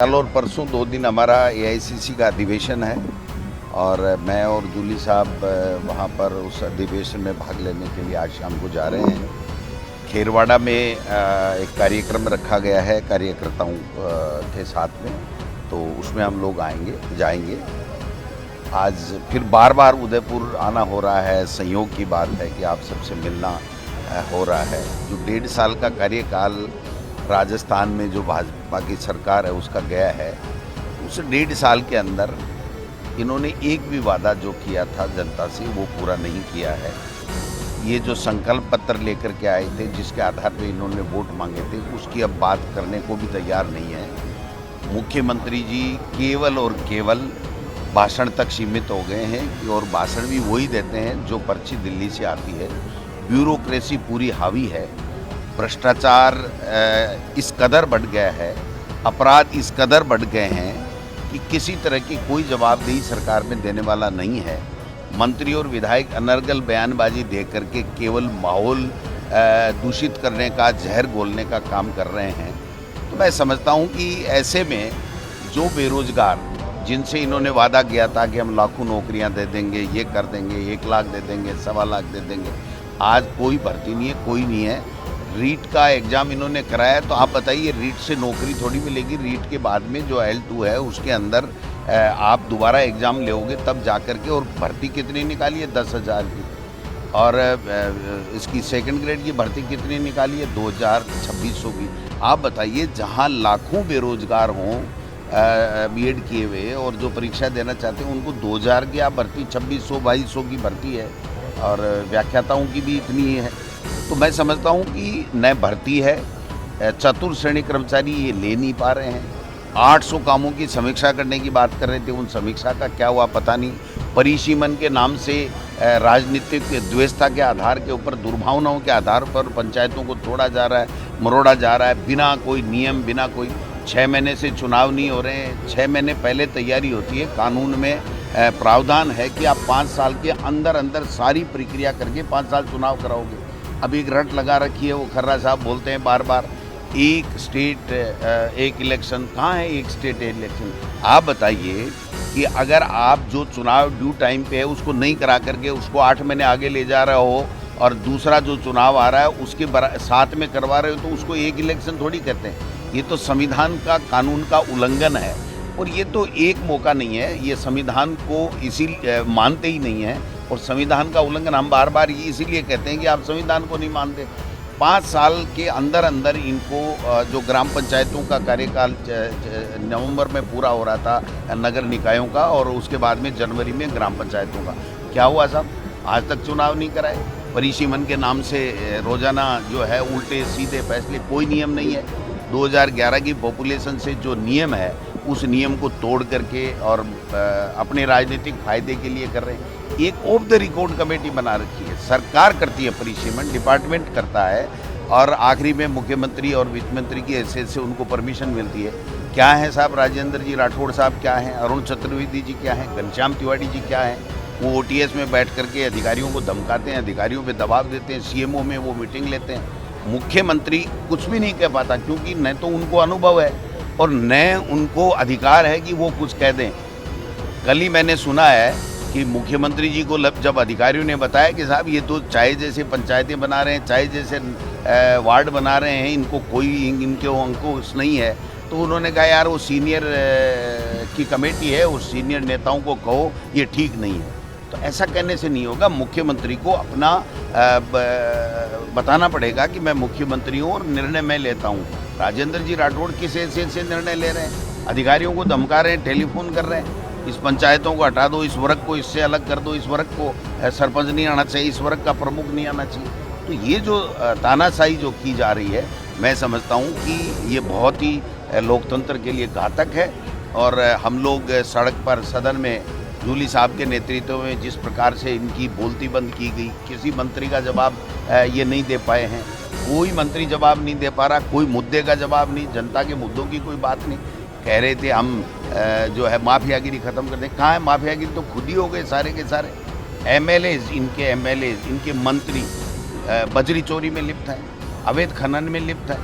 कल और परसों 2 दिन हमारा एआईसीसी का अधिवेशन है और मैं और जूली साहब वहाँ पर उस अधिवेशन में भाग लेने के लिए आज शाम को जा रहे हैं। खेरवाड़ा में एक कार्यक्रम रखा गया है कार्यकर्ताओं के साथ में, तो उसमें हम लोग जाएंगे। आज फिर बार बार उदयपुर आना हो रहा है। संयोग की बात है कि आप सबसे मिलना हो रहा है। जो 1.5 साल का कार्यकाल राजस्थान में जो भाजपा की सरकार है उसका गया है, उस 1.5 साल के अंदर इन्होंने एक भी वादा जो किया था जनता से वो पूरा नहीं किया है। ये जो संकल्प पत्र लेकर के आए थे, जिसके आधार पर इन्होंने वोट मांगे थे, उसकी अब बात करने को भी तैयार नहीं है। मुख्यमंत्री जी केवल और केवल भाषण तक सीमित हो गए हैं और भाषण भी वही देते हैं जो पर्ची दिल्ली से आती है। ब्यूरोक्रेसी पूरी हावी है, भ्रष्टाचार इस कदर बढ़ गया है, अपराध इस कदर बढ़ गए हैं कि किसी तरह की कोई जवाबदेही सरकार में देने वाला नहीं है। मंत्री और विधायक अनर्गल बयानबाजी दे करके केवल माहौल दूषित करने का, जहर घोलने का काम कर रहे हैं। तो मैं समझता हूं कि ऐसे में जो बेरोजगार, जिनसे इन्होंने वादा किया था कि हम लाखों नौकरियां दे देंगे, ये कर देंगे, 1 लाख दे देंगे, 1.25 लाख दे देंगे, आज कोई भर्ती नहीं है, कोई नहीं है। रीट का एग्ज़ाम इन्होंने कराया, तो आप बताइए रीट से नौकरी थोड़ी मिलेगी। रीट के बाद में जो L2 है उसके अंदर आप दोबारा एग्ज़ाम लोगे तब जा कर के, और भर्ती कितनी निकाली है 10,000 की, और इसकी सेकंड ग्रेड की भर्ती कितनी निकाली है 2,000-2,600 की। आप बताइए, जहां लाखों बेरोजगार हों बीएड किए हुए और जो परीक्षा देना चाहते हैं उनको 2,000 की आप भर्ती, 2,600-2,200 की भर्ती है, और व्याख्याताओं की भी इतनी ही है। तो मैं समझता हूँ कि न भर्ती है, चतुर्थ श्रेणी कर्मचारी ये ले नहीं पा रहे हैं। 800 कामों की समीक्षा करने की बात कर रहे थे, उन समीक्षा का क्या हुआ पता नहीं। परिसीमन के नाम से राजनीतिक द्वेषता के आधार के ऊपर, दुर्भावनाओं के आधार पर पंचायतों को तोड़ा जा रहा है, मरोड़ा जा रहा है, बिना कोई नियम, बिना कोई। 6 महीने से चुनाव नहीं हो रहे हैं, 6 महीने पहले तैयारी होती है। कानून में प्रावधान है कि आप 5 साल के अंदर अंदर सारी प्रक्रिया करके 5 साल चुनाव कराओगे। अब एक रट लगा रखी है, वो खर्रा साहब बोलते हैं बार बार, एक स्टेट एक इलेक्शन। कहाँ है एक स्टेट एक इलेक्शन? आप बताइए कि अगर आप जो चुनाव ड्यू टाइम पे है उसको नहीं करा करके उसको 8 महीने आगे ले जा रहे हो, और दूसरा जो चुनाव आ रहा है उसके साथ में करवा रहे हो, तो उसको एक इलेक्शन थोड़ी कहते हैं। ये तो संविधान का, कानून का उल्लंघन है। और ये तो एक मौका नहीं है, ये संविधान को इसी मानते ही नहीं है, और संविधान का उल्लंघन हम बार बार इसीलिए कहते हैं कि आप संविधान को नहीं मानते। 5 साल के अंदर अंदर इनको जो ग्राम पंचायतों का कार्यकाल नवंबर में पूरा हो रहा था, नगर निकायों का, और उसके बाद में जनवरी में ग्राम पंचायतों का, क्या हुआ साहब? आज तक चुनाव नहीं कराए। परिसीमन के नाम से रोजाना जो है उल्टे सीधे फैसले, कोई नियम नहीं है। 2011 की पॉपुलेशन से जो नियम है उस नियम को तोड़ करके और अपने राजनीतिक फायदे के लिए कर रहे हैं। एक ऑफ द रिकॉर्ड कमेटी बना रखी है, सरकार करती है परिसीमन, डिपार्टमेंट करता है, और आखिरी में मुख्यमंत्री और वित्त मंत्री की हैसियत से उनको परमिशन मिलती है। क्या है साहब? राजेंद्र जी राठौड़ साहब क्या हैं? अरुण चतुर्वेदी जी क्या हैं? घनश्याम तिवारी जी क्या हैं? वो OTS में बैठ करके अधिकारियों को धमकाते हैं, अधिकारियों पे दबाव देते हैं, CMO में वो मीटिंग लेते हैं। मुख्यमंत्री कुछ भी नहीं कह पाता, क्योंकि न तो उनको अनुभव है और न उनको अधिकार है कि वो कुछ कह दें। कल ही मैंने सुना है कि मुख्यमंत्री जी को जब अधिकारियों ने बताया कि साहब ये तो चाय जैसे पंचायतें बना रहे हैं, चाय जैसे वार्ड बना रहे हैं, इनको कोई इनके अंकुश नहीं है, तो उन्होंने कहा यार वो सीनियर की कमेटी है, उस सीनियर नेताओं को कहो ये ठीक नहीं है। तो ऐसा कहने से नहीं होगा। मुख्यमंत्री को अपना बताना पड़ेगा कि मैं मुख्यमंत्री हूँ और निर्णय मैं लेता हूँ। राजेंद्र जी राठौड़ किस हैसियत से निर्णय ले रहे हैं? अधिकारियों को धमका रहे हैं, टेलीफोन कर रहे हैं, इस पंचायतों को हटा दो, इस वर्ग को इससे अलग कर दो, इस वर्ग को सरपंच नहीं आना चाहिए, इस वर्ग का प्रमुख नहीं आना चाहिए। तो ये जो तानाशाही जो की जा रही है, मैं समझता हूँ कि ये बहुत ही लोकतंत्र के लिए घातक है। और हम लोग सड़क पर, सदन में जूली साहब के नेतृत्व में जिस प्रकार से इनकी बोलती बंद की गई, किसी मंत्री का जवाब ये नहीं दे पाए हैं, कोई मंत्री जवाब नहीं दे पा रहा, कोई मुद्दे का जवाब नहीं, जनता के मुद्दों की कोई बात नहीं। कह रहे थे हम जो है माफियागिरी ख़त्म कर दें, कहाँ है माफियागिरी? तो खुद ही हो गए सारे के सारे। MLAs, इनके MLAs, इनके मंत्री बजरी चोरी में लिप्त हैं, अवैध खनन में लिप्त हैं,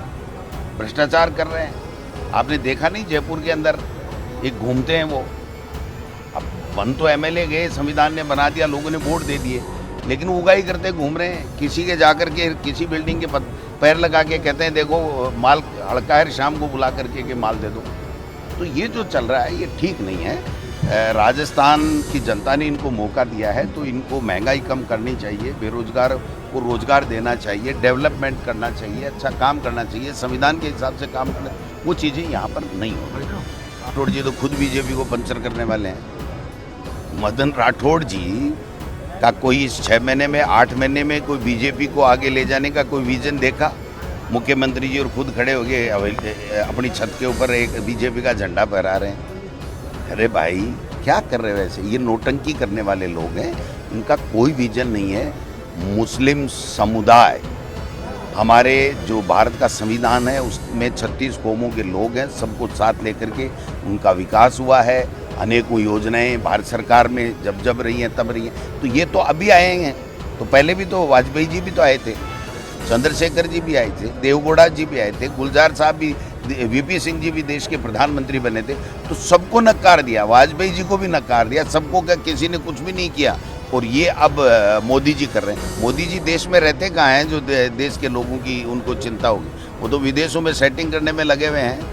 भ्रष्टाचार कर रहे हैं। आपने देखा नहीं जयपुर के अंदर एक घूमते हैं वो, अब बन तो एमएलए गए, संविधान ने बना दिया, लोगों ने वोट दे दिए, लेकिन उगाही करते घूम रहे हैं। किसी के जाकर के किसी बिल्डिंग के पैर लगा के कहते हैं देखो माल हड़का है, शाम को बुला करके कि माल दे दो। तो ये जो चल रहा है ये ठीक नहीं है। राजस्थान की जनता ने इनको मौका दिया है, तो इनको महंगाई कम करनी चाहिए, बेरोजगार को रोजगार देना चाहिए, डेवलपमेंट करना चाहिए, अच्छा काम करना चाहिए, संविधान के हिसाब से काम करना, वो चीज़ें यहाँ पर नहीं हो रही। राठौड़ जी तो खुद बीजेपी को पंचर करने वाले हैं। मदन राठौड़ जी का कोई इस 6 महीने में 8 महीने में कोई बीजेपी को आगे ले जाने का कोई विजन देखा? मुख्यमंत्री जी और खुद खड़े हो गए अपनी छत के ऊपर एक बीजेपी का झंडा फहरा रहे हैं। अरे भाई क्या कर रहे हो ऐसे? ये नोटंकी करने वाले लोग हैं, इनका कोई विजन नहीं है। मुस्लिम समुदाय, हमारे जो भारत का संविधान है उसमें 36 कौमों के लोग हैं, सबको साथ लेकर के उनका विकास हुआ है। अनेकों योजनाएं भारत सरकार में जब रही हैं तब रही हैं। तो ये तो अभी आए हैं, तो पहले भी तो वाजपेयी जी भी तो आए थे, चंद्रशेखर जी भी आए थे, देवगौड़ा जी भी आए थे, गुलजार साहब भी, वीपी सिंह जी भी देश के प्रधानमंत्री बने थे। तो सबको नकार दिया, वाजपेयी जी को भी नकार दिया, सबको क्या किसी ने कुछ भी नहीं किया। और ये अब मोदी जी कर रहे हैं। मोदी जी देश में रहते कहाँ हैं जो देश के लोगों की उनको चिंता होगी? वो तो विदेशों में सेटिंग करने में लगे हुए हैं।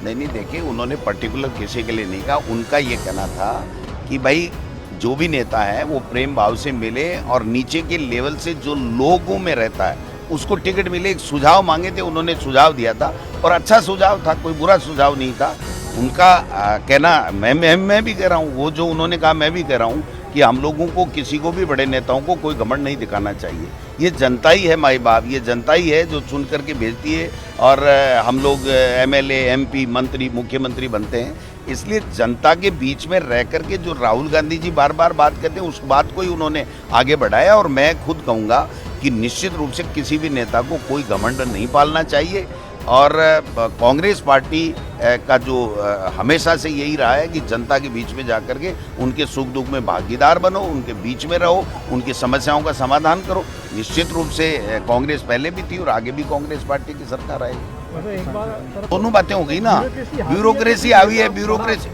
नहीं देखिए, उन्होंने पर्टिकुलर किसी के लिए नहीं कहा। उनका ये कहना था कि भाई जो भी नेता है वो प्रेम भाव से मिले और नीचे के लेवल से जो लोगों में रहता है उसको टिकट मिले। एक सुझाव मांगे थे, उन्होंने सुझाव दिया था और अच्छा सुझाव था, कोई बुरा सुझाव नहीं था। उनका कहना मैं भी कह रहा हूँ, वो जो उन्होंने कहा मैं भी कह रहा हूँ कि हम लोगों को, किसी को भी, बड़े नेताओं को कोई घमंड नहीं दिखाना चाहिए। ये जनता ही है माई बाप, ये जनता ही है जो चुन करके भेजती है और हम लोग एमएलए, एमपी, मंत्री, मुख्यमंत्री बनते हैं। इसलिए जनता के बीच में रह करके जो राहुल गांधी जी बार बार बात करते हैं उस बात को ही उन्होंने आगे बढ़ाया। और मैं खुद कहूँगा कि निश्चित रूप से किसी भी नेता को कोई घमंड नहीं पालना चाहिए। और कांग्रेस पार्टी का जो हमेशा से यही रहा है कि जनता के बीच में जाकर के उनके सुख दुख में भागीदार बनो, उनके बीच में रहो, उनकी समस्याओं का समाधान करो। निश्चित रूप से कांग्रेस पहले भी थी और आगे भी कांग्रेस पार्टी की सरकार आएगी। दोनों बातें हो गई ना। ब्यूरोक्रेसी हावी है, ब्यूरोक्रेसी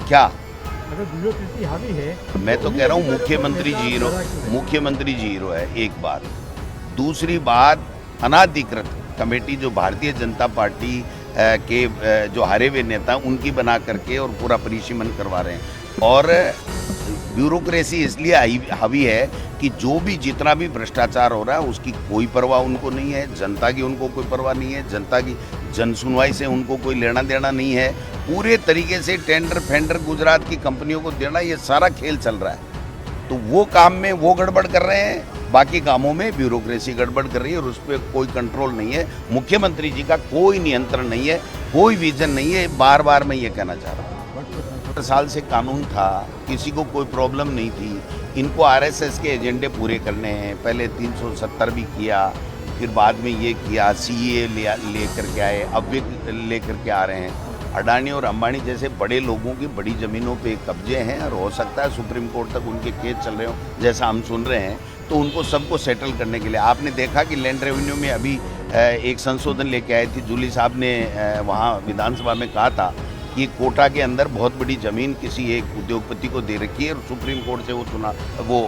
क्या? ब्यूरोक्रेसी हावी है, मैं तो कह रहा हूँ मुख्यमंत्री जी हीरो है, एक बात। दूसरी बात, अनाधिकृत कमेटी जो भारतीय जनता पार्टी के जो हारे हुए नेता उनकी बना करके और पूरा परिसीमन करवा रहे हैं। और ब्यूरोक्रेसी इसलिए हावी है कि जो भी जितना भी भ्रष्टाचार हो रहा है उसकी कोई परवाह उनको नहीं है, जनता की उनको कोई परवाह नहीं है, जनता की जनसुनवाई से उनको कोई लेना देना नहीं है। पूरे तरीके से टेंडर फेंडर गुजरात की कंपनियों को देना, ये सारा खेल चल रहा है। तो वो काम में वो गड़बड़ कर रहे हैं, बाकी कामों में ब्यूरोक्रेसी गड़बड़ कर रही है और उस पर कोई कंट्रोल नहीं है। मुख्यमंत्री जी का कोई नियंत्रण नहीं है, कोई विजन नहीं है। बार बार मैं ये कहना चाह रहा हूँ, 4 साल से कानून था, किसी को कोई प्रॉब्लम नहीं थी। इनको आरएसएस के एजेंडे पूरे करने हैं। पहले 370 भी किया, फिर बाद में ये किया, सीए ले करके आए, अब भी ले करके आ रहे हैं। अडानी और अंबानी जैसे बड़े लोगों की बड़ी ज़मीनों पे कब्जे हैं और हो सकता है सुप्रीम कोर्ट तक उनके केस चल रहे हो, जैसा हम सुन रहे हैं। तो उनको सबको सेटल करने के लिए आपने देखा कि लैंड रेवेन्यू में अभी एक संशोधन लेके आए थे। जूली साहब ने वहाँ विधानसभा में कहा था कि कोटा के अंदर बहुत बड़ी ज़मीन किसी एक उद्योगपति को दे रखी है और सुप्रीम कोर्ट से वो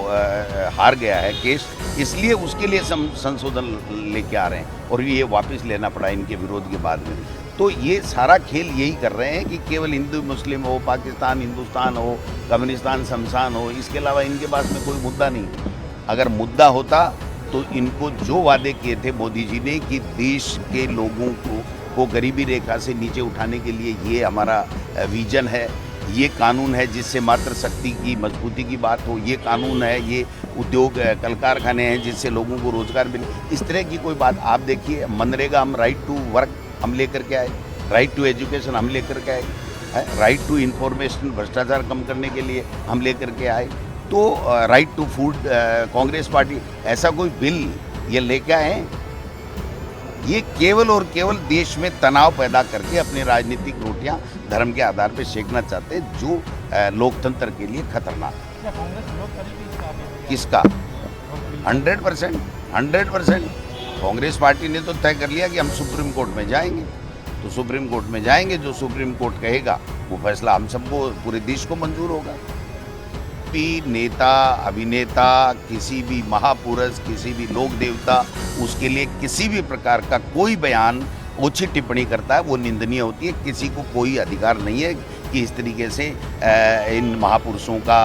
हार गया है केस, इसलिए उसके लिए संशोधन लेके आ रहे हैं और ये वापस लेना पड़ा इनके विरोध के बाद में। तो ये सारा खेल यही कर रहे हैं कि केवल हिंदू मुस्लिम हो, पाकिस्तान हिंदुस्तान हो, कम्युनिस्तान शमशान हो, इसके अलावा इनके पास में कोई मुद्दा नहीं। अगर मुद्दा होता तो इनको जो वादे किए थे मोदी जी ने कि देश के लोगों को गरीबी रेखा से नीचे उठाने के लिए ये हमारा विजन है, ये कानून है जिससे मातृ शक्ति की मजबूती की बात हो, ये कानून है, ये उद्योग कल कारखाने हैं जिससे लोगों को रोजगार मिले, इस तरह की कोई बात आप देखिए। मनरेगा हम राइट टू वर्क हम लेकर के आए, राइट टू एजुकेशन हम लेकर के आए, राइट टू इन्फॉर्मेशन भ्रष्टाचार कम करने के लिए हम लेकर के आए। तो right to food Congress party ऐसा कोई बिल ये लेके आए हैं। ये केवल और केवल देश में तनाव पैदा करके अपनी राजनीतिक रोटियां धर्म के आधार पर सेकना चाहते हैं, जो लोकतंत्र के लिए खतरनाक है। किसका? 100%। कांग्रेस पार्टी ने तो तय कर लिया कि हम सुप्रीम कोर्ट में जाएंगे, तो सुप्रीम कोर्ट में जाएंगे, जो सुप्रीम कोर्ट कहेगा वो फैसला हम सबको, पूरे देश को मंजूर होगा। भी नेता, अभिनेता, किसी भी महापुरुष, किसी भी लोक देवता, उसके लिए किसी भी प्रकार का कोई बयान, ओछी टिप्पणी करता है वो निंदनीय होती है। किसी को कोई अधिकार नहीं है कि इस तरीके से इन महापुरुषों का,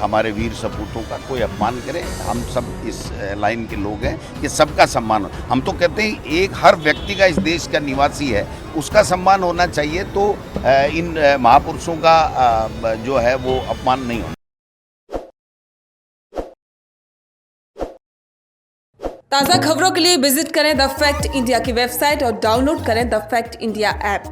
हमारे वीर सपूतों का कोई अपमान करे। हम सब इस लाइन के लोग हैं कि सबका सम्मान हो। हम तो कहते हैं एक हर व्यक्ति का, इस देश का निवासी है, उसका सम्मान होना चाहिए, तो इन महापुरुषों का जो है वो अपमान नहीं होना। ताज़ा खबरों के लिए विजिट करें द फैक्ट इंडिया की वेबसाइट और डाउनलोड करें द फैक्ट इंडिया ऐप।